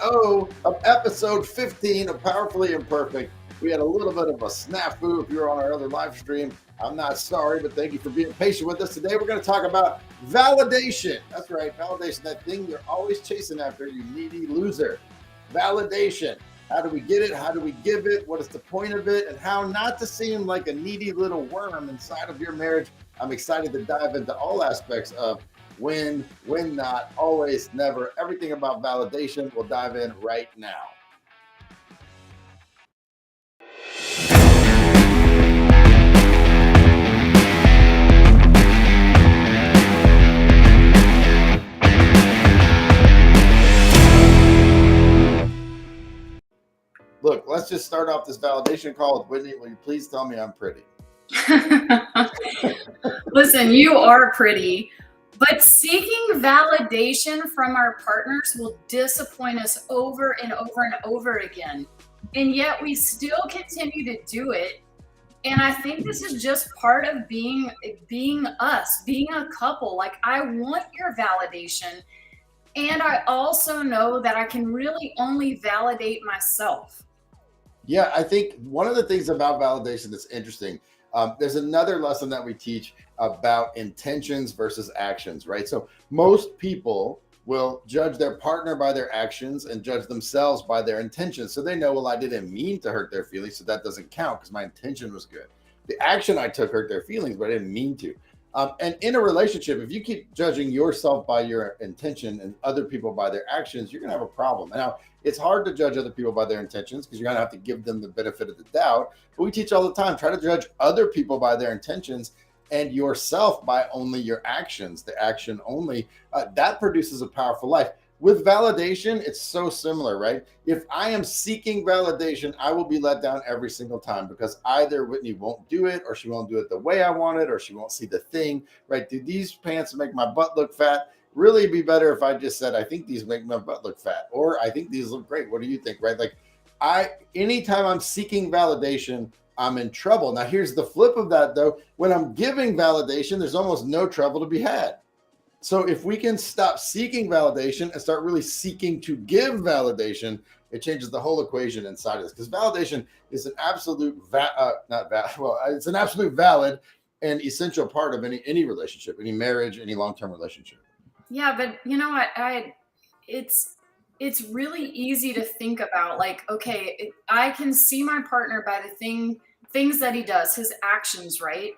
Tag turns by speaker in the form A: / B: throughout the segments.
A: Of episode 15 of Powerfully Imperfect. We had a little bit of a snafu if you're on our other live stream. I'm not sorry, but thank you for being patient with us. Today we're going to talk about validation. That's right, validation, that thing you're always chasing after, you needy loser. Validation. How do we get it? How do we give it? What is the point of it? And how not to seem like a needy little worm inside of your marriage. I'm excited to dive into all aspects of when not, always, never, everything about validation. We'll dive in right now. Look, let's just start off this validation call with Whitney. Will you please tell me I'm pretty?
B: Listen, you are pretty, but seeking validation from our partners will disappoint us over and over and over again. And yet we still continue to do it. And I think this is just part of being us, being a couple. Like, I want your validation. And I also know that I can really only validate myself.
A: Yeah, I think one of the things about validation that's interesting, there's another lesson that we teach about intentions versus actions, right? So most people will judge their partner by their actions and judge themselves by their intentions. So they know, well, I didn't mean to hurt their feelings, so that doesn't count because my intention was good. The action I took hurt their feelings, but I didn't mean to. And in a relationship, if you keep judging yourself by your intention and other people by their actions, you're going to have a problem. Now, it's hard to judge other people by their intentions because you're going to have to give them the benefit of the doubt. But we teach all the time, try to judge other people by their intentions and yourself by only your actions, the action only. That produces a powerful life. With validation, it's so similar, right? If I am seeking validation, I will be let down every single time because either Whitney won't do it or she won't do it the way I want it or she won't see the thing, right? Do these pants make my butt look fat? Really be better if I just said, I think these make my butt look fat, or I think these look great. What do you think, right? Like anytime I'm seeking validation, I'm in trouble. Now, here's the flip of that though. When I'm giving validation, there's almost no trouble to be had. So if we can stop seeking validation and start really seeking to give validation, it changes the whole equation inside of us. Because validation is an absolute it's an absolute valid and essential part of any relationship, any marriage, any long-term relationship.
B: Yeah, but you know what? It's really easy to think about. Like, okay, I can see my partner by the things that he does, his actions, right?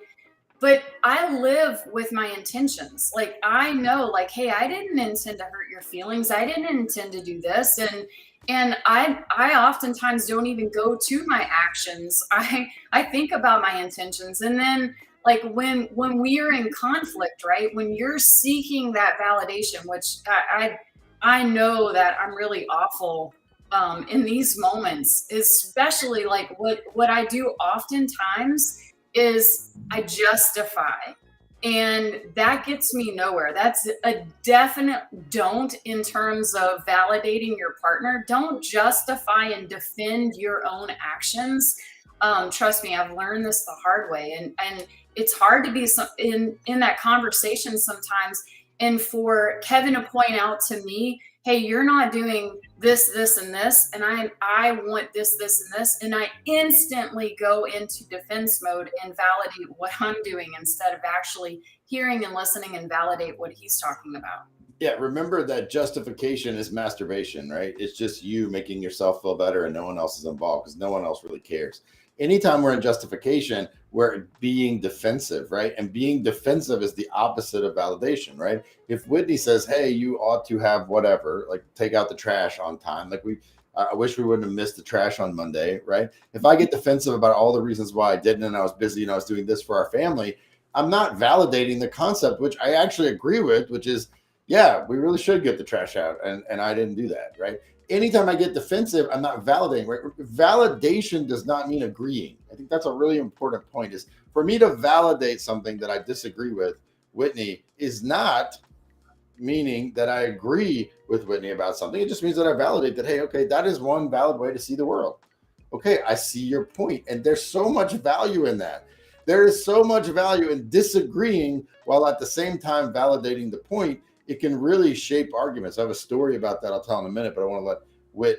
B: But I live with my intentions. Like, I know, like, hey, I didn't intend to hurt your feelings. I didn't intend to do this. And I oftentimes don't even go to my actions. I think about my intentions. And then, like, when we are in conflict, right? When you're seeking that validation, which I know that I'm really awful in these moments, especially like what I do oftentimes is I justify. And that gets me nowhere. That's a definite don't in terms of validating your partner. Don't justify and defend your own actions. Trust me, I've learned this the hard way. And it's hard to be in that conversation sometimes. And for Kevin to point out to me, hey, you're not doing this, this, and this, and I want this, this, and this, and I instantly go into defense mode and validate what I'm doing instead of actually hearing and listening and validate what he's talking about.
A: Yeah, remember that justification is masturbation, right? It's just you making yourself feel better and no one else is involved because no one else really cares. Anytime we're in justification, we're being defensive, right? And being defensive is the opposite of validation, right? If Whitney says, hey, you ought to have whatever, like take out the trash on time, like I wish we wouldn't have missed the trash on Monday, right? If I get defensive about all the reasons why I didn't and I was busy and I was doing this for our family, I'm not validating the concept, which I actually agree with, which is, yeah, we really should get the trash out. And I didn't do that, right? Anytime I get defensive, I'm not validating, right? Validation does not mean agreeing. I think that's a really important point is for me to validate something that I disagree with, Whitney, is not meaning that I agree with Whitney about something. It just means that I validate that, hey, okay, that is one valid way to see the world. Okay, I see your point. And there's so much value in that. There is so much value in disagreeing while at the same time validating the point. It can really shape arguments. I have a story about that I'll tell in a minute, but I want to let with,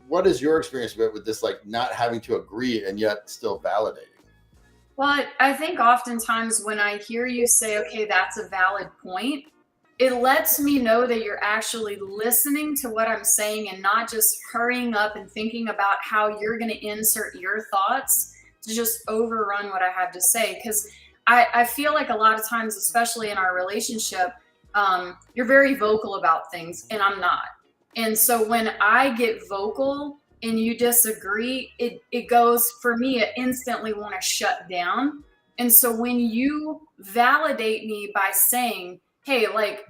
A: what is your experience with this, like not having to agree and yet still validating?
B: Well, I think oftentimes when I hear you say, okay, that's a valid point, it lets me know that you're actually listening to what I'm saying and not just hurrying up and thinking about how you're going to insert your thoughts to just overrun what I have to say. Because I feel like a lot of times, especially in our relationship, you're very vocal about things and I'm not. And so when I get vocal and you disagree, it goes for me, I instantly want to shut down. And so when you validate me by saying, hey, like,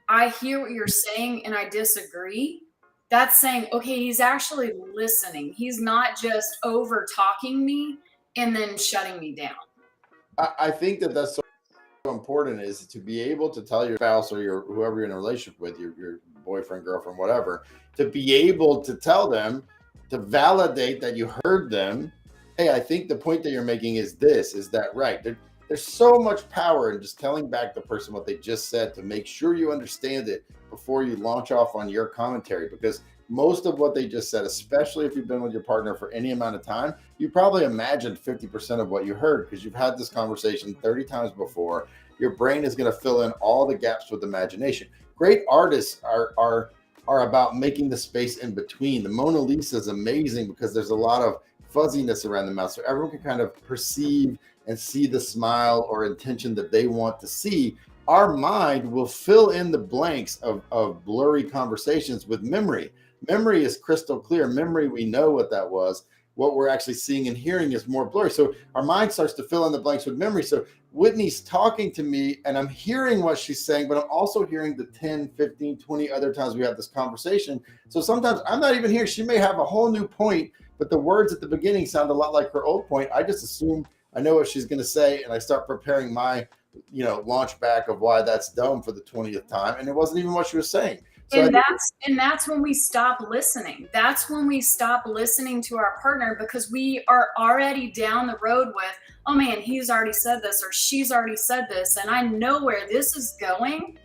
B: I hear what you're saying and I disagree, that's saying, okay, he's actually listening. He's not just over talking me and then shutting me down.
A: I think that that's so important, is to be able to tell your spouse or your whoever you're in a relationship with, your boyfriend, girlfriend, whatever, to be able to tell them, to validate that you heard them. Hey, I think the point that you're making is this, is that right? There's so much power in just telling back the person what they just said to make sure you understand it before you launch off on your commentary, because most of what they just said, especially if you've been with your partner for any amount of time, you probably imagined 50% of what you heard because you've had this conversation 30 times before. Your brain is going to fill in all the gaps with imagination. Great artists are about making the space in between. The Mona Lisa is amazing because there's a lot of fuzziness around the mouth, so everyone can kind of perceive and see the smile or intention that they want to see. Our mind will fill in the blanks of blurry conversations with memory. Memory is crystal clear. Memory, we know what that was. What we're actually seeing and hearing is more blurry. So our mind starts to fill in the blanks with memory. So Whitney's talking to me and I'm hearing what she's saying, but I'm also hearing the 10, 15, 20 other times we have this conversation. So sometimes I'm not even here. She may have a whole new point, but the words at the beginning sound a lot like her old point. I just assume I know what she's going to say, and I start preparing my, launch back of why that's dumb for the 20th time, and it wasn't even what she was saying. So
B: that's when we stop listening. That's when we stop listening to our partner, because we are already down the road with, oh man, he's already said this or she's already said this, and I know where this is going.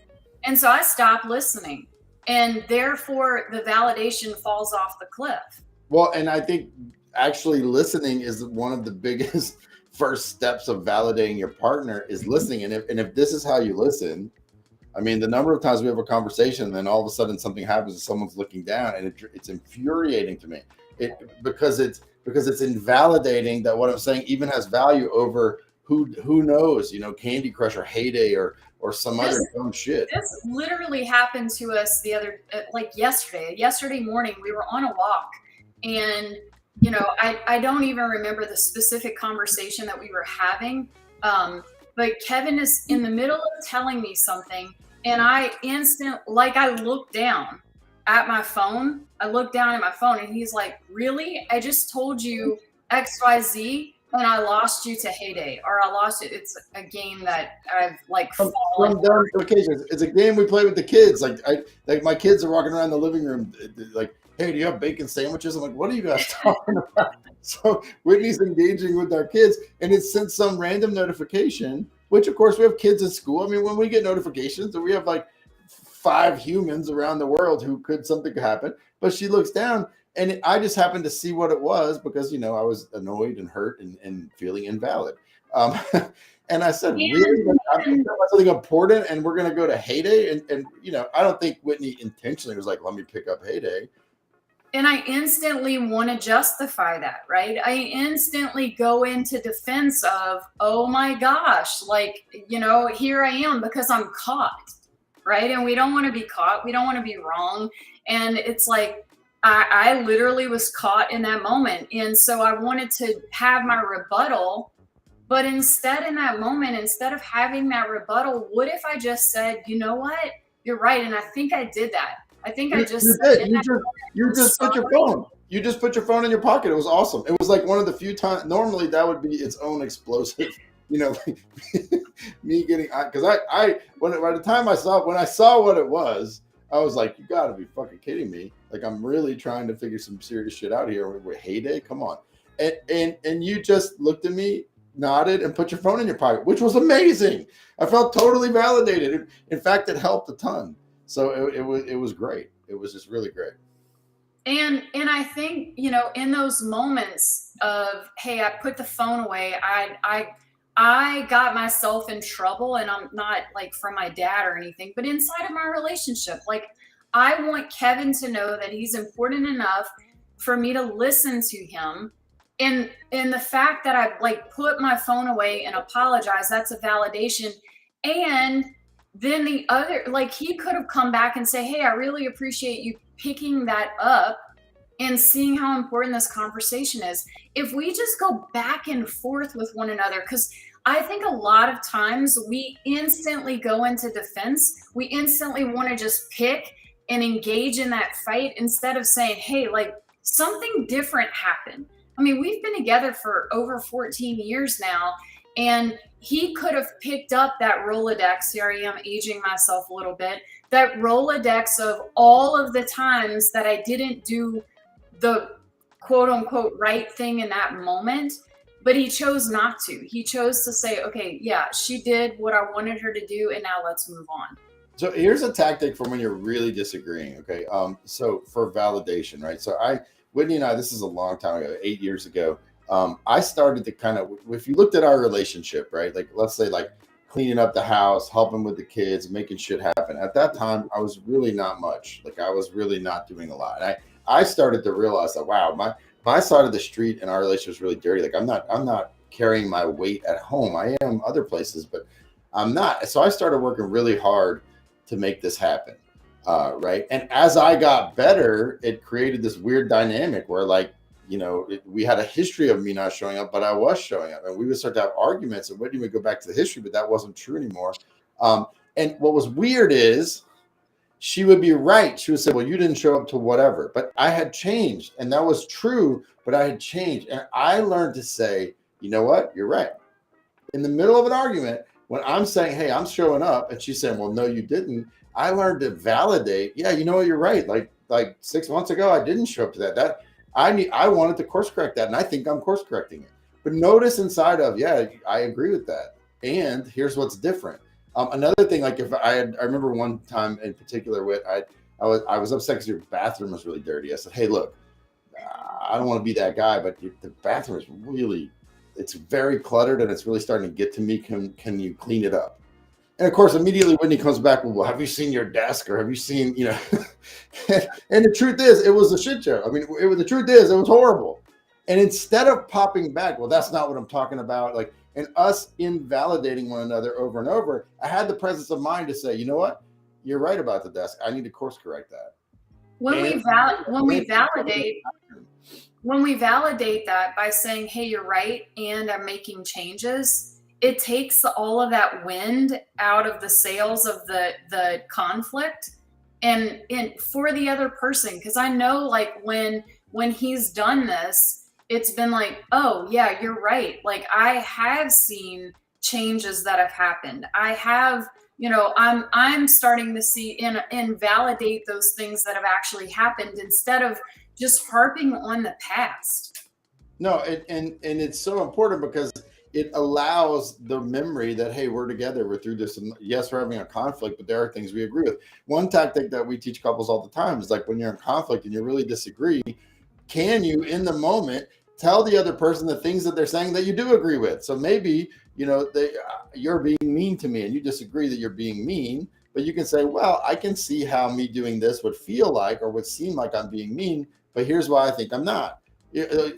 B: And so I stop listening, and therefore the validation falls off the cliff.
A: Well, and I think actually listening is one of the biggest first steps of validating your partner, is listening. And if this is how you listen, I mean, the number of times we have a conversation and then all of a sudden something happens and someone's looking down, and it's infuriating to me. Because it's invalidating that what I'm saying even has value over who knows, Candy Crush or Heyday or some other dumb shit.
B: This literally happened to us yesterday morning. We were on a walk, and I don't even remember the specific conversation that we were having. But Kevin is in the middle of telling me something, and I looked down at my phone. I looked down at my phone, and he's like, really? I just told you XYZ, and I lost you to Heyday, or I lost it. It's a game that I've fallen.
A: It's a game we play with the kids. Like my kids are walking around the living room, like, hey, do you have bacon sandwiches? I'm like, what are you guys talking about? So Whitney's engaging with our kids, and it sent some random notification, which of course we have kids at school. I mean, when we get notifications, and we have like 5 humans around the world who something could happen, but she looks down, and I just happened to see what it was because, I was annoyed and hurt and feeling invalid. And I said, really? I'm talking about something important, and we're going to go to Heyday? And I don't think Whitney intentionally was like, let me pick up Heyday.
B: And I instantly want to justify that, right? I instantly go into defense of, oh my gosh, here I am because I'm caught, right? And we don't want to be caught. We don't want to be wrong. And it's like, I literally was caught in that moment. And so I wanted to have my rebuttal, but instead in that moment, instead of having that rebuttal, what if I just said, you know what? You're right. And I think I did that. I think I just said
A: you just put your phone. You just put your phone in your pocket. It was awesome. It was like one of the few times. Normally that would be its own explosive, me getting, because by the time when I saw what it was, I was like, you got to be fucking kidding me. Like, I'm really trying to figure some serious shit out here with Heyday. Come on. And you just looked at me, nodded, and put your phone in your pocket, which was amazing. I felt totally validated. In fact, it helped a ton. So it was great. It was just really great.
B: And I think, you know, in those moments of, hey, I put the phone away, I got myself in trouble, and I'm not like from my dad or anything, but inside of my relationship, like I want Kevin to know that he's important enough for me to listen to him. And the fact that I like put my phone away and apologize, that's a validation. And then the other, like he could have come back and say, hey, I really appreciate you picking that up and seeing how important this conversation is. If we just go back and forth with one another, because I think a lot of times we instantly go into defense, we instantly want to just pick and engage in that fight instead of saying, hey, like something different happened. I mean, we've been together for over 14 years now, and he could have picked up that Rolodex. Here I am aging myself a little bit. That Rolodex of all of the times that I didn't do the quote unquote right thing in that moment, but he chose not to. He chose to say, okay, yeah, she did what I wanted her to do, and now let's move on.
A: So here's a tactic for when you're really disagreeing. Okay. So for validation, right? Whitney and I, this is a long time ago, 8 years ago. I started to kind of, if you looked at our relationship, right? Like, let's say like cleaning up the house, helping with the kids, making shit happen. At that time, I was really not much. Like I was really not doing a lot. And I started to realize that, wow, my side of the street and our relationship is really dirty. Like I'm not carrying my weight at home. I am other places, but I'm not. So I started working really hard to make this happen. Right. And as I got better, it created this weird dynamic where, like, you know, we had a history of me not showing up, but I was showing up, and we would start to have arguments, and Whitney would go back to the history, but that wasn't true anymore. And what was weird is she would be right. She would say, well, you didn't show up to whatever, but I had changed, and that was true, but I had changed. And I learned to say, you know what? You're right. In the middle of an argument, when I'm saying, hey, I'm showing up, and she's saying, well, no, you didn't. I learned to validate. Yeah, you know what? You're right. Like 6 months ago, I didn't show up to that. I wanted to course correct that, and I think I'm course correcting it. But notice inside of, yeah, I agree with that. And here's what's different. Another thing, like I remember one time in particular, I was upset because your bathroom was really dirty. I said, hey, look, I don't want to be that guy, but the bathroom is really, it's very cluttered, and it's really starting to get to me. Can you clean it up? And of course, immediately Whitney comes back, well, have you seen your desk, or have you seen, you know? And the truth is, it was a shit show. I mean, the truth is, it was horrible. And instead of popping back, well, that's not what I'm talking about, like, and us invalidating one another over and over, I had the presence of mind to say, you know what? You're right about the desk. I need to course correct that.
B: When we validate that by saying, hey, you're right, and I'm making changes, it takes all of that wind out of the sails of the conflict and for the other person. Because I know, like, when he's done this, it's been like, oh yeah, you're right. Like I have seen changes that have happened. I have, you know, I'm starting to see and validate those things that have actually happened instead of just harping on the past.
A: No, and it's so important because it allows the memory that, hey, we're together, we're through this, and yes, we're having a conflict, but there are things we agree with. One tactic that we teach couples all the time is, like, when you're in conflict and you really disagree, can you in the moment tell the other person the things that they're saying that you do agree with? So maybe, you know, you're being mean to me, and you disagree that you're being mean, but you can say, well, I can see how me doing this would feel like, or would seem like I'm being mean, but here's why I think I'm not.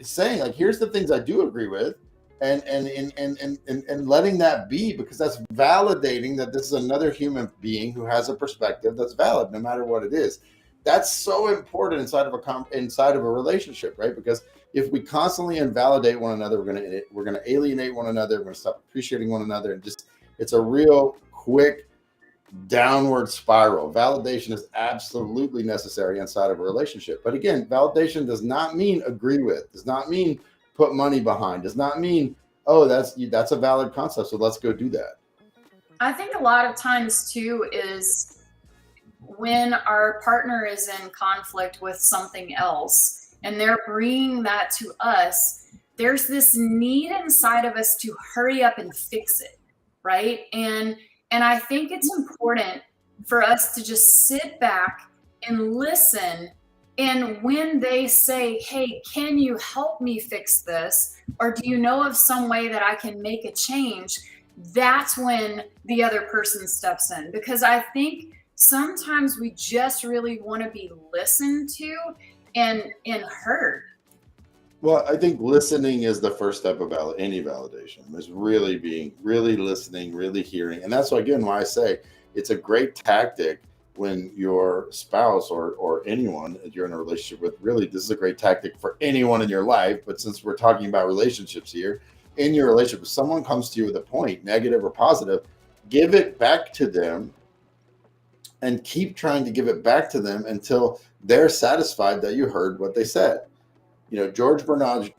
A: Saying, like, here's the things I do agree with, and letting that be, because that's validating that this is another human being who has a perspective that's valid, no matter what it is. That's so important inside of a relationship, right? Because if we constantly invalidate one another, we're gonna alienate one another. We're gonna stop appreciating one another, and just, it's a real quick downward spiral. Validation is absolutely necessary inside of a relationship. But again, validation does not mean agree with, does not mean put money behind, does not mean, oh, that's a valid concept, so let's go do that.
B: I think a lot of times too is when our partner is in conflict with something else and they're bringing that to us, there's this need inside of us to hurry up and fix it, right? And I think it's important for us to just sit back and listen And when they say, hey, can you help me fix this? Or do you know of some way that I can make a change? That's when the other person steps in. Because I think sometimes we just really want to be listened to and heard.
A: Well, I think listening is the first step of any validation. Is really listening, really hearing, and that's why again why I say it's a great tactic when your spouse or anyone that you're in a relationship with. Really, this is a great tactic for anyone in your life. But since we're talking about relationships here, in your relationship, if someone comes to you with a point, negative or positive, give it back to them and keep trying to give it back to them until they're satisfied that you heard what they said. You know, George Bernard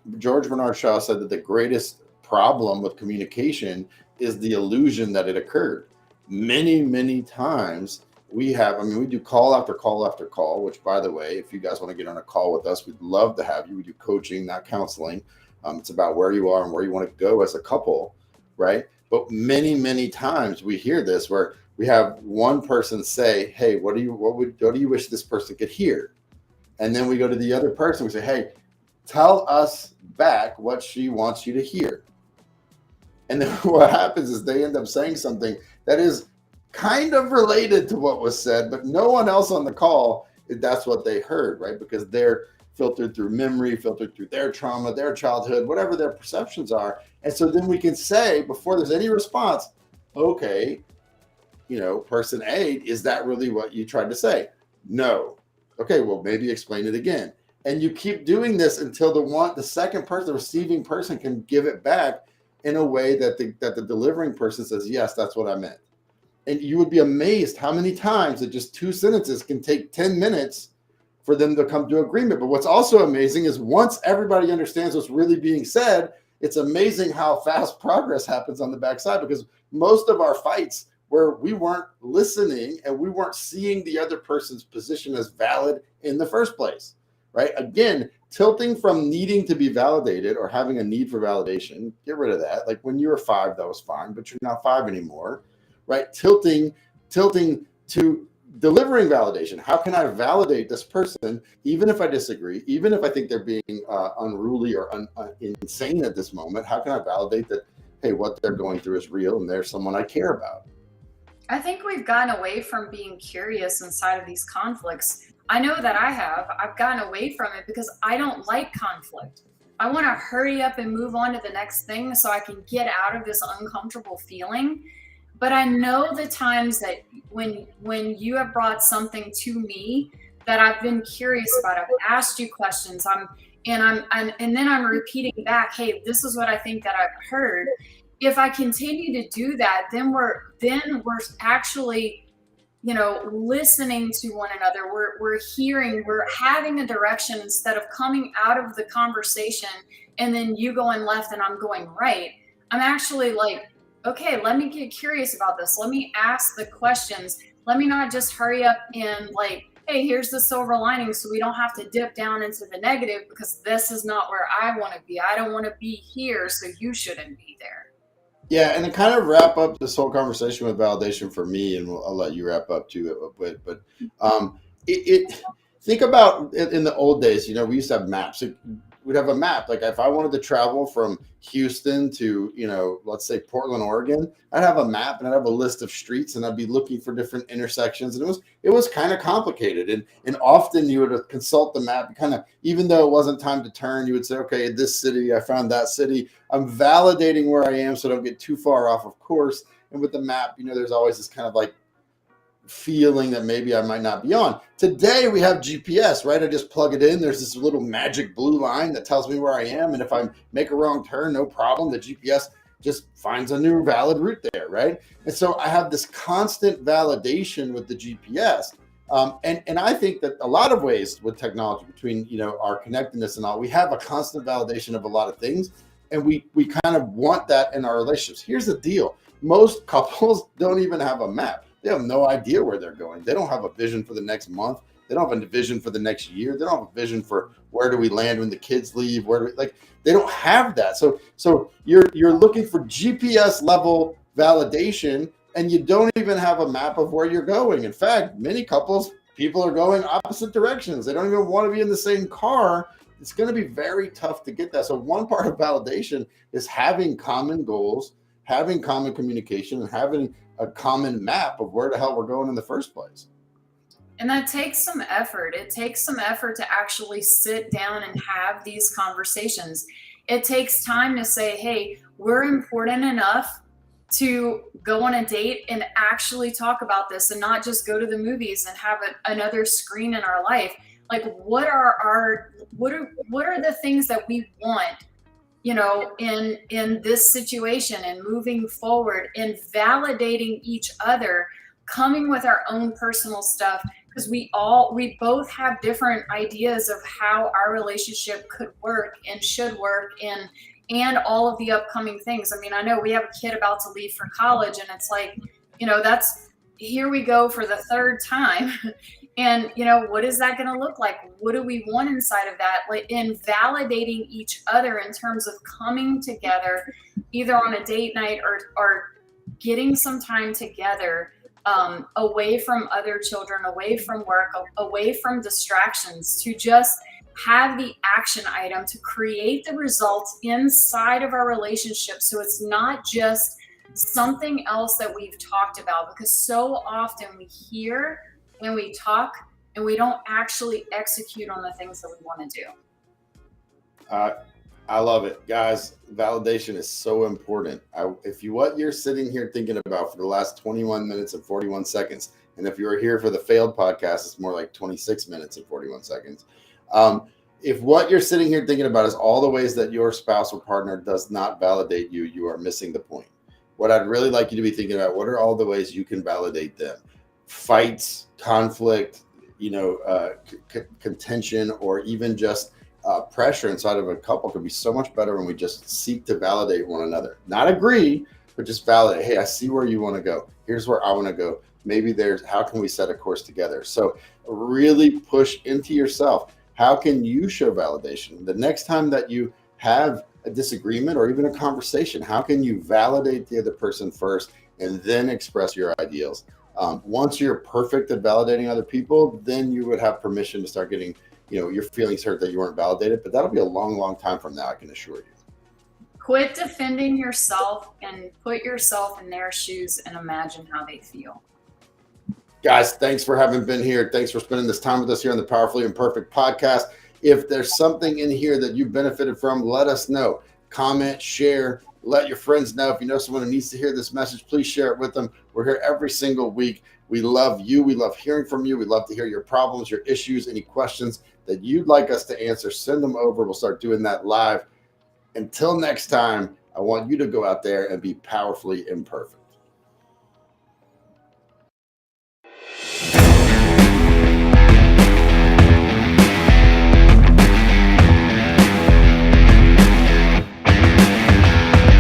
A: Shaw said that the greatest problem with communication is the illusion that it occurred. Many times we do call after call after call, which by the way, if you guys want to get on a call with us, we'd love to have you. We do coaching, not counseling. It's about where you are and where you want to go as a couple, right? But many times we hear this where we have one person say, hey, what do you wish this person could hear? And then we go to the other person, we say, hey, tell us back what she wants you to hear. And then what happens is they end up saying something that is kind of related to what was said, but no one else on the call, that's what they heard, right? Because they're filtered through memory, filtered through their trauma, their childhood, whatever their perceptions are. And so then we can say, before there's any response, okay, person A, is that really what you tried to say? No. Okay, well, maybe explain it again. And you keep doing this until the second person, the receiving person, can give it back in a way that the delivering person says, yes, that's what I meant. And you would be amazed how many times that just 2 sentences can take 10 minutes for them to come to agreement. But what's also amazing is once everybody understands what's really being said, it's amazing how fast progress happens on the backside, because most of our fights where we weren't listening and we weren't seeing the other person's position as valid in the first place. Right? Again, tilting from needing to be validated or having a need for validation, get rid of that. Like when you were 5, that was fine, but you're not 5 anymore, right? Tilting to delivering validation. How can I validate this person, even if I disagree, even if I think they're being unruly or insane at this moment? How can I validate that, hey, what they're going through is real and they're someone I care about?
B: I think we've gotten away from being curious inside of these conflicts. I know that I've gotten away from it because I don't like conflict. I want to hurry up and move on to the next thing so I can get out of this uncomfortable feeling. But I know the times that when you have brought something to me that I've been curious about, I've asked you questions, and then I'm repeating back, hey, this is what I think that I've heard. If I continue to do that, then we're actually, listening to one another. We're hearing, we're having a direction instead of coming out of the conversation and then you going left and I'm going right. I'm actually like, okay, let me get curious about this. Let me ask the questions. Let me not just hurry up and like, hey, here's the silver lining so we don't have to dip down into the negative, because this is not where I want to be. I don't want to be here, so you shouldn't be there.
A: Yeah, and to kind of wrap up this whole conversation with validation for me, and I'll let you wrap up too a bit, but think about it in the old days. We used to have maps. We'd have a map. Like if I wanted to travel from Houston to, let's say Portland, Oregon, I'd have a map and I'd have a list of streets and I'd be looking for different intersections. And it was kind of complicated. And often you would consult the map, kind of, even though it wasn't time to turn, you would say, okay, this city, I found that city. I'm validating where I am so I don't get too far off of course. And with the map, there's always this kind of like feeling that maybe I might not be on. Today we have GPS, right? I just plug it in. There's this little magic blue line that tells me where I am. And if I make a wrong turn, no problem. The GPS just finds a new valid route there, right? And so I have this constant validation with the GPS. And I think that a lot of ways with technology, between our connectedness and all, we have a constant validation of a lot of things. And we kind of want that in our relationships. Here's the deal. Most couples don't even have a map. They have no idea where they're going. They don't have a vision for the next month. They don't have a vision for the next year. They don't have a vision for where do we land when the kids leave. They don't have that. So you're looking for GPS level validation, and you don't even have a map of where you're going. In fact, many couples people are going opposite directions. They don't even want to be in the same car. It's going to be very tough to get that. So one part of validation is having common goals, having common communication, and having a common map of where the hell we're going in the first place.
B: And that takes some effort. It takes some effort to actually sit down and have these conversations. It takes time to say, hey, we're important enough to go on a date and actually talk about this, and not just go to the movies and have another screen in our life. Like, what are the things that we want, in this situation, and moving forward, and validating each other, coming with our own personal stuff, because we both have different ideas of how our relationship could work and should work, and all of the upcoming things. I mean, I know we have a kid about to leave for college, and it's like, that's, here we go for the third time. And, what is that going to look like? What do we want inside of that? Like, in validating each other in terms of coming together, either on a date night or getting some time together, away from other children, away from work, away from distractions, to just have the action item to create the results inside of our relationship. So it's not just something else that we've talked about, because so often we hear and we talk and we don't actually execute on the things that we want to do.
A: I love it, guys. Validation is so important. What you're sitting here thinking about for the last 21 minutes and 41 seconds, and if you were here for the failed podcast, it's more like 26 minutes and 41 seconds. If what you're sitting here thinking about is all the ways that your spouse or partner does not validate you, you are missing the point. What I'd really like you to be thinking about, what are all the ways you can validate them? Fights, conflict, contention, or even just pressure inside of a couple could be so much better when we just seek to validate one another. Not agree, but just validate. Hey, I see where you want to go. Here's where I want to go. Maybe how can we set a course together? So really push into yourself. How can you show validation? The next time that you have a disagreement or even a conversation, how can you validate the other person first and then express your ideals? Once you're perfect at validating other people, then you would have permission to start getting, your feelings hurt that you weren't validated. But that'll be a long, long time from now, I can assure you.
B: Quit defending yourself and put yourself in their shoes and imagine how they feel.
A: Guys, thanks for having been here. Thanks for spending this time with us here on the Powerfully Imperfect podcast. If there's something in here that you benefited from, let us know. Comment, share, let your friends know. If you know someone who needs to hear this message, please share it with them. We're here every single week. We love you. We love hearing from you. We love to hear your problems, your issues, any questions that you'd like us to answer. Send them over. We'll start doing that live. Until next time, I want you to go out there and be powerfully imperfect.